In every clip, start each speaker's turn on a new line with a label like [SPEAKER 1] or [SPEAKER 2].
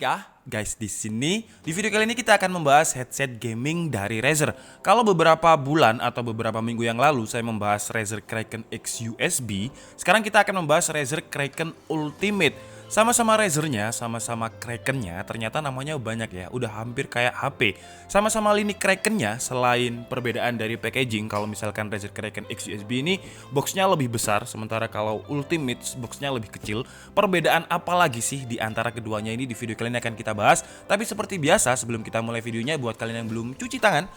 [SPEAKER 1] Nika, guys, di video kali ini kita akan membahas headset gaming dari Razer. Kalau beberapa bulan atau beberapa minggu yang lalu saya membahas Razer Kraken X USB, sekarang kita akan membahas Razer Kraken Ultimate. Sama-sama Razernya, sama-sama Krakennya, ternyata namanya banyak ya, udah hampir kayak HP. Sama-sama lini Krakennya, selain perbedaan dari packaging, kalau misalkan Razer Kraken X USB ini boxnya lebih besar, sementara kalau Ultimate boxnya lebih kecil. Perbedaan apa lagi sih di antara keduanya ini di video kali ini akan kita bahas. Tapi seperti biasa, sebelum kita mulai videonya, buat kalian yang belum cuci tangan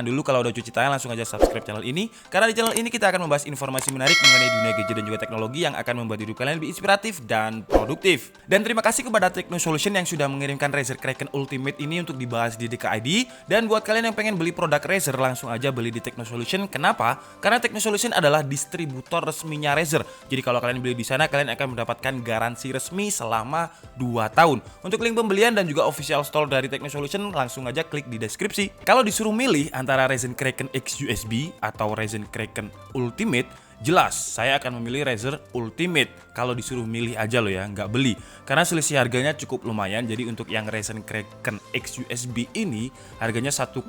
[SPEAKER 1] dulu. Kalau udah cuci tangan langsung aja subscribe channel ini, karena di channel ini kita akan membahas informasi menarik mengenai dunia gadget dan juga teknologi yang akan membuat hidup kalian lebih inspiratif dan produktif. Dan terima kasih kepada Techno Solution yang sudah mengirimkan Razer Kraken Ultimate ini untuk dibahas di DKID. Dan buat kalian yang pengen beli produk Razer, langsung aja beli di Techno Solution. Kenapa? Karena Techno Solution adalah distributor resminya Razer. Jadi kalau kalian beli di sana, kalian akan mendapatkan garansi resmi selama 2 tahun. Untuk link pembelian dan juga official store dari Techno Solution, langsung aja klik di deskripsi. Kalau disuruh milih antara Razer Kraken X USB atau Razer Kraken Ultimate, jelas saya akan memilih Razer Ultimate. Kalau disuruh milih aja loh ya, nggak beli. Karena selisih harganya cukup lumayan. Jadi untuk yang Razer Kraken X USB ini harganya 1,2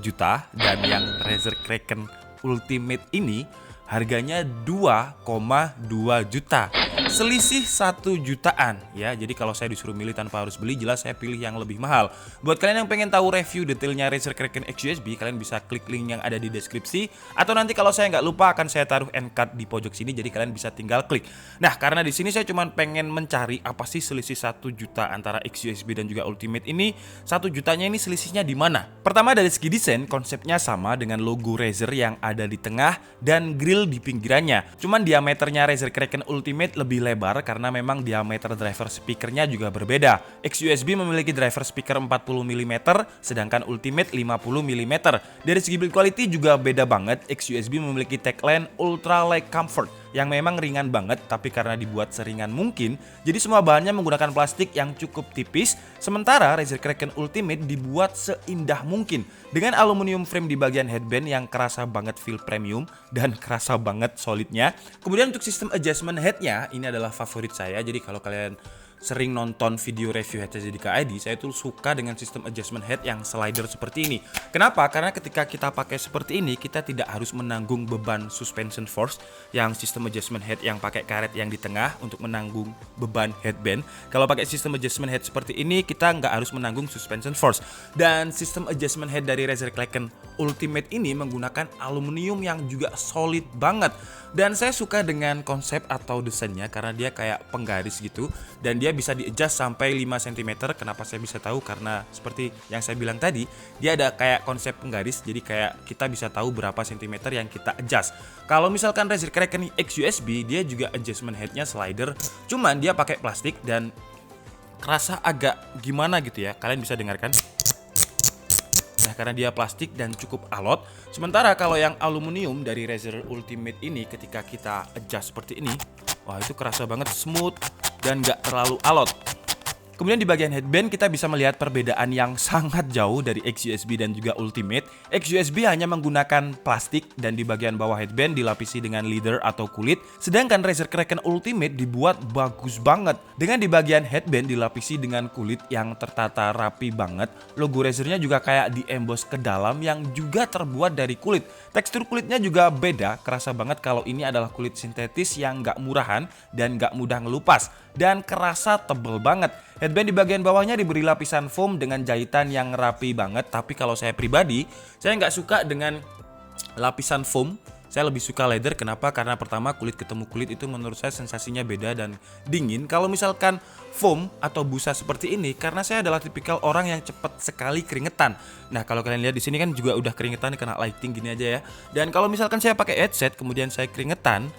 [SPEAKER 1] juta. Dan yang Razer Kraken Ultimate ini harganya 2,2 juta. Selisih 1 jutaan ya. Jadi kalau saya disuruh milih tanpa harus beli, jelas saya pilih yang lebih mahal. Buat kalian yang pengen tahu review detailnya Razer Kraken X USB, kalian bisa klik link yang ada di deskripsi. Atau nanti kalau saya nggak lupa akan saya taruh end card di pojok sini, jadi kalian bisa tinggal klik. Nah, karena di sini saya cuma pengen mencari apa sih selisih 1 juta antara X USB dan juga Ultimate ini. 1 jutanya ini selisihnya di mana? Pertama, dari segi desain, konsepnya sama dengan logo Razer yang ada di tengah dan grill di pinggirannya. Cuman diameternya Razer Kraken Ultimate lebih lebar karena memang diameter driver speakernya juga berbeda. X USB memiliki driver speaker 40 mm, sedangkan Ultimate 50 mm. Dari segi build quality juga beda banget. X USB memiliki tagline Ultra Light Comfort yang memang ringan banget, tapi karena dibuat seringan mungkin, jadi semua bahannya menggunakan plastik yang cukup tipis. Sementara Razer Kraken Ultimate dibuat seindah mungkin dengan aluminium frame di bagian headband yang kerasa banget feel premium dan kerasa banget solidnya. Kemudian untuk sistem adjustment headnya, ini adalah favorit saya. Jadi kalau kalian sering nonton video review headset di DKID, saya tuh suka dengan sistem adjustment head yang slider seperti ini. Kenapa? Karena ketika kita pakai seperti ini, kita tidak harus menanggung beban suspension force yang sistem adjustment head yang pakai karet yang di tengah untuk menanggung beban headband. Kalau pakai sistem adjustment head seperti ini, kita nggak harus menanggung suspension force. Dan sistem adjustment head dari Razer Kraken Ultimate ini menggunakan aluminium yang juga solid banget. Dan saya suka dengan konsep atau desainnya karena dia kayak penggaris gitu, dan dia bisa di-adjust sampai 5 cm. Kenapa saya bisa tahu? Karena seperti yang saya bilang tadi, dia ada kayak konsep penggaris, jadi kayak kita bisa tahu berapa cm yang kita adjust. Kalau misalkan Razer Kraken X USB, dia juga adjustment headnya slider, cuman dia pakai plastik dan kerasa agak gimana gitu ya. Kalian bisa dengarkan. Nah, karena dia plastik dan cukup alot. Sementara kalau yang aluminium dari Razer Ultimate ini, ketika kita adjust seperti ini, wah, itu kerasa banget smooth dan gak terlalu alot. Kemudian di bagian headband kita bisa melihat perbedaan yang sangat jauh dari X USB dan juga Ultimate. X USB hanya menggunakan plastik dan di bagian bawah headband dilapisi dengan leather atau kulit. Sedangkan Razer Kraken Ultimate dibuat bagus banget dengan di bagian headband dilapisi dengan kulit yang tertata rapi banget. Logo Razernya juga kayak di-emboss ke dalam yang juga terbuat dari kulit. Tekstur kulitnya juga beda, kerasa banget kalau ini adalah kulit sintetis yang gak murahan dan gak mudah ngelupas. Dan kerasa tebel banget. Headband di bagian bawahnya diberi lapisan foam dengan jahitan yang rapi banget. Tapi kalau saya pribadi, saya nggak suka dengan lapisan foam. Saya lebih suka leather. Kenapa? Karena pertama, kulit ketemu kulit itu menurut saya sensasinya beda dan dingin. Kalau misalkan foam atau busa seperti ini, karena saya adalah tipikal orang yang cepat sekali keringetan. Nah, kalau kalian lihat di sini kan juga udah keringetan kena lighting gini aja ya. Dan kalau misalkan saya pakai headset kemudian saya keringetan,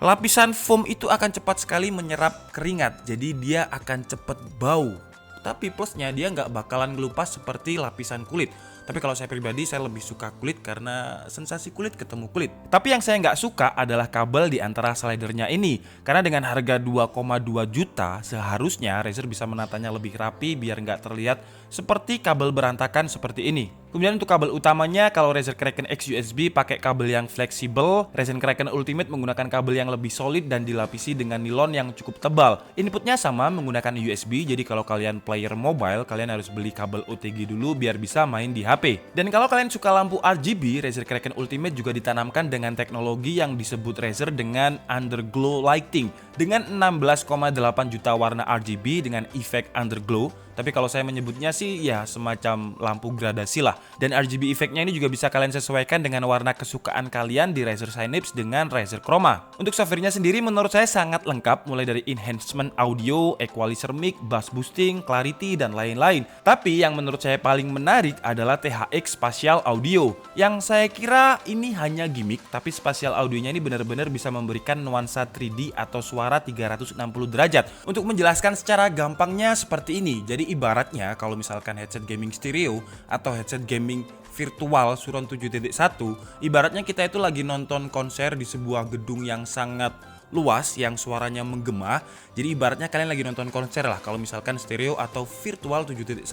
[SPEAKER 1] lapisan foam itu akan cepat sekali menyerap keringat, jadi dia akan cepat bau. Tapi plusnya dia nggak bakalan ngelupas seperti lapisan kulit. Tapi kalau saya pribadi, saya lebih suka kulit karena sensasi kulit ketemu kulit. Tapi yang saya nggak suka adalah kabel di antara slidernya ini. Karena dengan harga 2,2 juta, seharusnya Razer bisa menatanya lebih rapi biar nggak terlihat seperti kabel berantakan seperti ini. Kemudian untuk kabel utamanya, kalau Razer Kraken X USB pakai kabel yang fleksibel, Razer Kraken Ultimate menggunakan kabel yang lebih solid dan dilapisi dengan nilon yang cukup tebal. Inputnya sama menggunakan USB, jadi kalau kalian player mobile, kalian harus beli kabel OTG dulu biar bisa main di HP. Dan kalau kalian suka lampu RGB, Razer Kraken Ultimate juga ditanamkan dengan teknologi yang disebut Razer dengan Underglow Lighting dengan 16,8 juta warna RGB dengan efek underglow. Tapi kalau saya menyebutnya sih ya semacam lampu gradasi lah. Dan RGB efeknya ini juga bisa kalian sesuaikan dengan warna kesukaan kalian di Razer Synapse dengan Razer Chroma. Untuk softwarenya sendiri menurut saya sangat lengkap, mulai dari enhancement audio, equalizer mic, bass boosting, clarity, dan lain-lain. Tapi yang menurut saya paling menarik adalah THX Spatial Audio. Yang saya kira ini hanya gimmick, tapi spatial audionya ini benar-benar bisa memberikan nuansa 3D atau suara 360 derajat. Untuk menjelaskan secara gampangnya seperti ini. Jadi ibaratnya kalau misalkan headset gaming stereo atau headset gaming virtual Suron 7.1, ibaratnya kita itu lagi nonton konser di sebuah gedung yang sangat luas yang suaranya menggema. Jadi ibaratnya kalian lagi nonton konser lah kalau misalkan stereo atau virtual 7.1.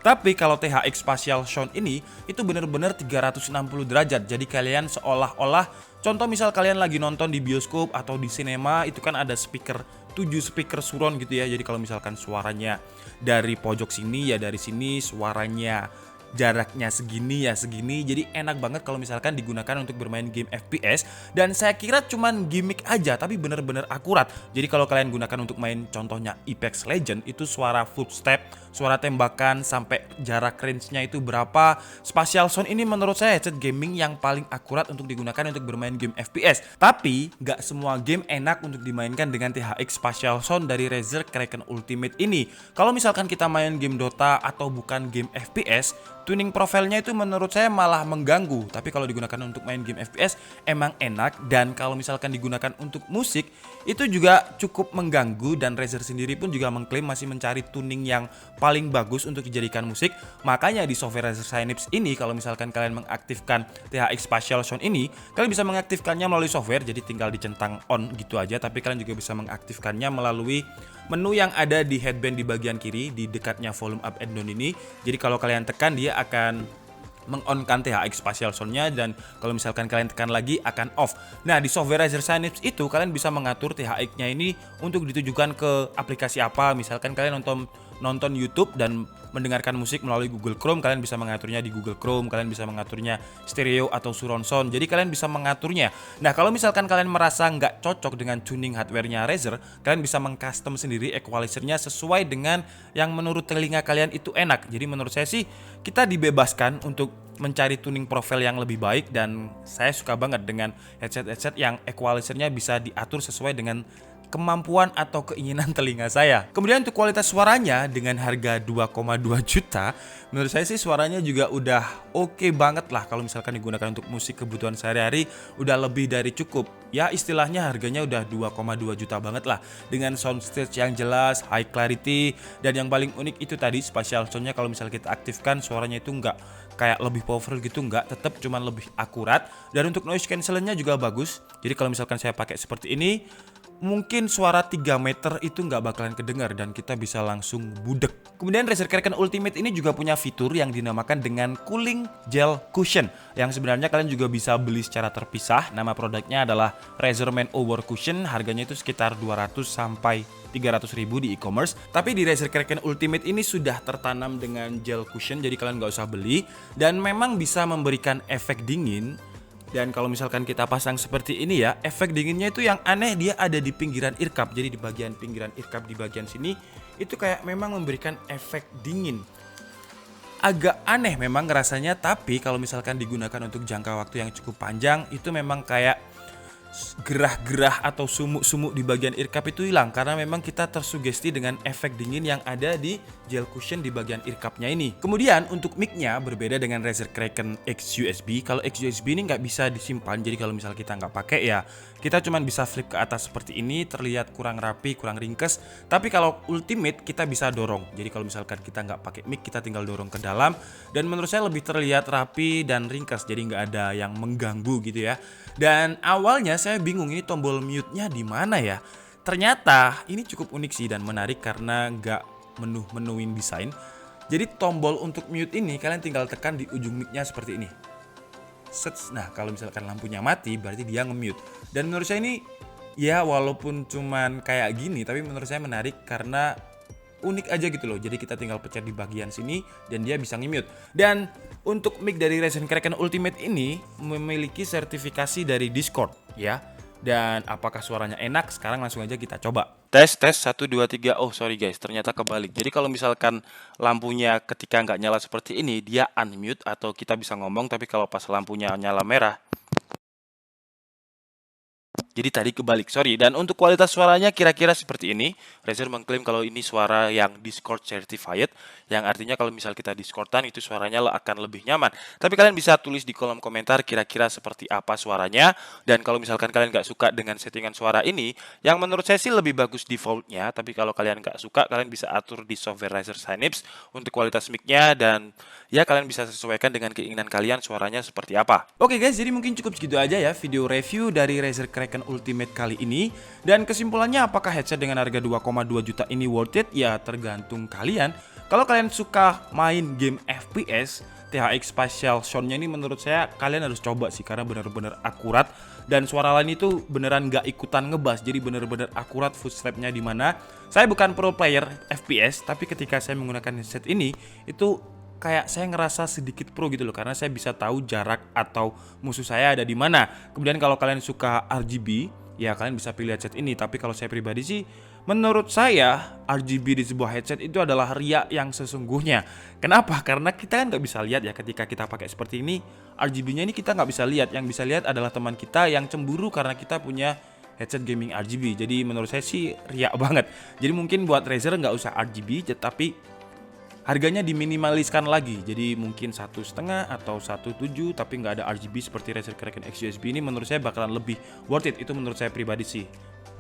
[SPEAKER 1] Tapi kalau THX Spatial Sound ini itu benar-benar 360 derajat. Jadi kalian seolah-olah, contoh misal kalian lagi nonton di bioskop atau di sinema, itu kan ada speaker 7 speaker surround gitu ya. Jadi kalau misalkan suaranya dari pojok sini ya dari sini, suaranya jaraknya segini ya segini. Jadi enak banget kalau misalkan digunakan untuk bermain game FPS. Dan saya kira cuman gimmick aja tapi bener-bener akurat. Jadi kalau kalian gunakan untuk main contohnya Apex Legends, itu suara footstep, suara tembakan sampai jarak range-nya itu berapa. Spatial Sound ini menurut saya headset gaming yang paling akurat untuk digunakan untuk bermain game FPS. Tapi gak semua game enak untuk dimainkan dengan THX Spatial Sound dari Razer Kraken Ultimate ini. Kalau misalkan kita main game Dota atau bukan game FPS, tuning profilnya itu menurut saya malah mengganggu. Tapi kalau digunakan untuk main game FPS emang enak. Dan kalau misalkan digunakan untuk musik itu juga cukup mengganggu. Dan Razer sendiri pun juga mengklaim masih mencari tuning yang paling bagus untuk dijadikan musik. Makanya di software Razer Synapse ini, kalau misalkan kalian mengaktifkan THX Spatial Sound ini, kalian bisa mengaktifkannya melalui software. Jadi tinggal dicentang on gitu aja. Tapi kalian juga bisa mengaktifkannya melalui menu yang ada di headband di bagian kiri di dekatnya volume up and down ini. Jadi kalau kalian tekan dia akan meng-on-kan THX Spatial Sound-nya, dan kalau misalkan kalian tekan lagi akan off. Nah, di software Razer Synapse itu kalian bisa mengatur THX-nya ini untuk ditujukan ke aplikasi apa. Misalkan kalian nonton YouTube dan mendengarkan musik melalui Google Chrome, kalian bisa mengaturnya di Google Chrome. Kalian bisa mengaturnya stereo atau surround sound. Jadi kalian bisa mengaturnya. Nah, kalau misalkan kalian merasa nggak cocok dengan tuning hardware-nya Razer, kalian bisa mengcustom sendiri equalizer-nya sesuai dengan yang menurut telinga kalian itu enak. Jadi menurut saya sih kita dibebaskan untuk mencari tuning profile yang lebih baik, dan saya suka banget dengan headset-headset yang equalizer-nya bisa diatur sesuai dengan kemampuan atau keinginan telinga saya. Kemudian untuk kualitas suaranya dengan harga 2,2 juta, menurut saya sih suaranya juga udah oke banget lah. Kalau misalkan digunakan untuk musik kebutuhan sehari-hari udah lebih dari cukup. Ya istilahnya harganya udah 2,2 juta banget lah. Dengan soundstage yang jelas, high clarity, dan yang paling unik itu tadi spatial sound-nya. Kalau misalnya kita aktifkan, suaranya itu nggak kayak lebih powerful gitu, nggak, tetap cuman lebih akurat. Dan untuk noise cancellation-nya juga bagus. Jadi kalau misalkan saya pakai seperti ini, mungkin suara 3 meter itu nggak bakalan kedengar dan kita bisa langsung budek. Kemudian Razer Kraken Ultimate ini juga punya fitur yang dinamakan dengan Cooling Gel Cushion, yang sebenarnya kalian juga bisa beli secara terpisah. Nama produknya adalah Razer Man Over Cushion, harganya itu sekitar 200 sampai 300 ribu di e-commerce. Tapi di Razer Kraken Ultimate ini sudah tertanam dengan gel cushion, jadi kalian nggak usah beli. Dan memang bisa memberikan efek dingin. Dan kalau misalkan kita pasang seperti ini ya, efek dinginnya itu yang aneh, dia ada di pinggiran earcup. Jadi di bagian pinggiran earcup di bagian sini itu kayak memang memberikan efek dingin. Agak aneh memang rasanya, tapi kalau misalkan digunakan untuk jangka waktu yang cukup panjang, itu memang kayak gerah-gerah atau sumuk-sumuk di bagian earcup itu hilang, karena memang kita tersugesti dengan efek dingin yang ada di gel cushion di bagian earcupnya ini. Kemudian untuk mic-nya berbeda dengan Razer Kraken X USB. Kalau X USB ini nggak bisa disimpan, jadi kalau misal kita nggak pakai ya kita cuma bisa flip ke atas seperti ini, terlihat kurang rapi, kurang ringkes. Tapi kalau Ultimate kita bisa dorong, jadi kalau misalkan kita nggak pakai mic, kita tinggal dorong ke dalam, dan menurut saya lebih terlihat rapi dan ringkes, jadi nggak ada yang mengganggu gitu ya. Dan awalnya saya bingung ini tombol mute-nya di mana ya. Ternyata ini cukup unik sih dan menarik karena nggak menu-menuin desain. Jadi tombol untuk mute ini kalian tinggal tekan di ujung mic-nya seperti ini. Nah, kalau misalkan lampunya mati berarti dia nge-mute. Dan menurut saya ini ya walaupun cuman kayak gini, tapi menurut saya menarik karena unik aja gitu loh. Jadi kita tinggal pencet di bagian sini dan dia bisa nge-mute. Dan untuk mic dari Razer Kraken Ultimate ini memiliki sertifikasi dari Discord ya. Dan apakah suaranya enak? Sekarang langsung aja kita coba. Tes 1 2 3. Oh sorry guys, ternyata kebalik. Jadi kalau misalkan lampunya ketika nggak nyala seperti ini, dia unmute atau kita bisa ngomong. Tapi kalau pas lampunya nyala merah, jadi tadi kebalik, sorry. Dan untuk kualitas suaranya kira-kira seperti ini. Razer mengklaim kalau ini suara yang Discord certified, yang artinya kalau misal kita Discordan itu suaranya akan lebih nyaman. Tapi kalian bisa tulis di kolom komentar kira-kira seperti apa suaranya. Dan kalau misalkan kalian nggak suka dengan settingan suara ini, yang menurut saya sih lebih bagus defaultnya. Tapi kalau kalian nggak suka, kalian bisa atur di software Razer Synapse untuk kualitas mic-nya. Dan ya kalian bisa sesuaikan dengan keinginan kalian suaranya seperti apa. Oke guys, jadi mungkin cukup segitu aja ya video review dari Razer Kraken Ultimate kali ini. Dan kesimpulannya, apakah headset dengan harga 2,2 juta ini worth it? Ya tergantung kalian. Kalau kalian suka main game FPS, THX Spatial Sound-nya ini menurut saya kalian harus coba sih, karena benar-benar akurat. Dan suara lain itu beneran gak ikutan ngebas, jadi bener-bener akurat footstep-nya. Dimana saya bukan pro player FPS, tapi ketika saya menggunakan headset ini, itu kayak saya ngerasa sedikit pro gitu loh, karena saya bisa tahu jarak atau musuh saya ada di mana. Kemudian kalau kalian suka RGB, ya kalian bisa pilih headset ini. Tapi kalau saya pribadi sih, menurut saya RGB di sebuah headset itu adalah ria yang sesungguhnya. Kenapa? Karena kita kan nggak bisa lihat ya ketika kita pakai seperti ini. RGB-nya ini kita nggak bisa lihat. Yang bisa lihat adalah teman kita yang cemburu karena kita punya headset gaming RGB. Jadi menurut saya sih ria banget. Jadi mungkin buat Razer nggak usah RGB, tapi harganya diminimaliskan lagi, jadi mungkin 1,5 atau 1,7 tapi nggak ada RGB seperti Razer Kraken X USB ini. Menurut saya bakalan lebih worth it. Itu menurut saya pribadi sih,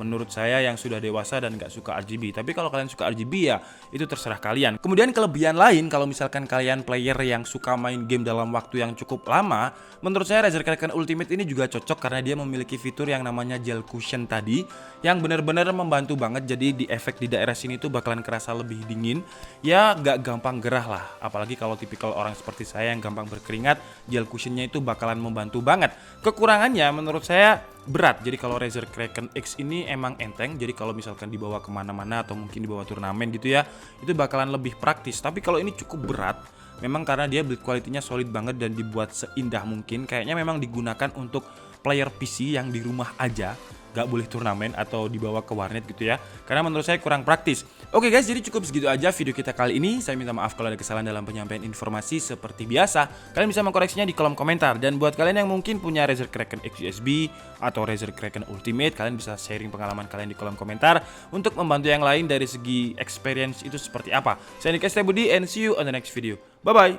[SPEAKER 1] menurut saya yang sudah dewasa dan nggak suka RGB. Tapi kalau kalian suka RGB ya itu terserah kalian. Kemudian kelebihan lain, kalau misalkan kalian player yang suka main game dalam waktu yang cukup lama, menurut saya Razer Kraken Ultimate ini juga cocok karena dia memiliki fitur yang namanya gel cushion tadi, yang benar-benar membantu banget. Jadi di efek di daerah sini tuh bakalan kerasa lebih dingin, ya nggak gampang gerah lah. Apalagi kalau tipikal orang seperti saya yang gampang berkeringat, gel cushionnya itu bakalan membantu banget. Kekurangannya menurut saya berat. Jadi kalau Razer Kraken X ini emang enteng, jadi kalau misalkan dibawa kemana-mana atau mungkin dibawa turnamen gitu ya, itu bakalan lebih praktis. Tapi kalau ini cukup berat, memang karena dia build quality-nya solid banget dan dibuat seindah mungkin. Kayaknya memang digunakan untuk player PC yang di rumah aja, gak boleh turnamen atau dibawa ke warnet gitu ya, karena menurut saya kurang praktis. Oke guys, jadi cukup segitu aja video kita kali ini. Saya minta maaf kalau ada kesalahan dalam penyampaian informasi. Seperti biasa, kalian bisa mengkoreksinya di kolom komentar. Dan buat kalian yang mungkin punya Razer Kraken X USB atau Razer Kraken Ultimate, kalian bisa sharing pengalaman kalian di kolom komentar untuk membantu yang lain dari segi experience itu seperti apa. Saya Nick Budi and see you on the next video. Bye bye.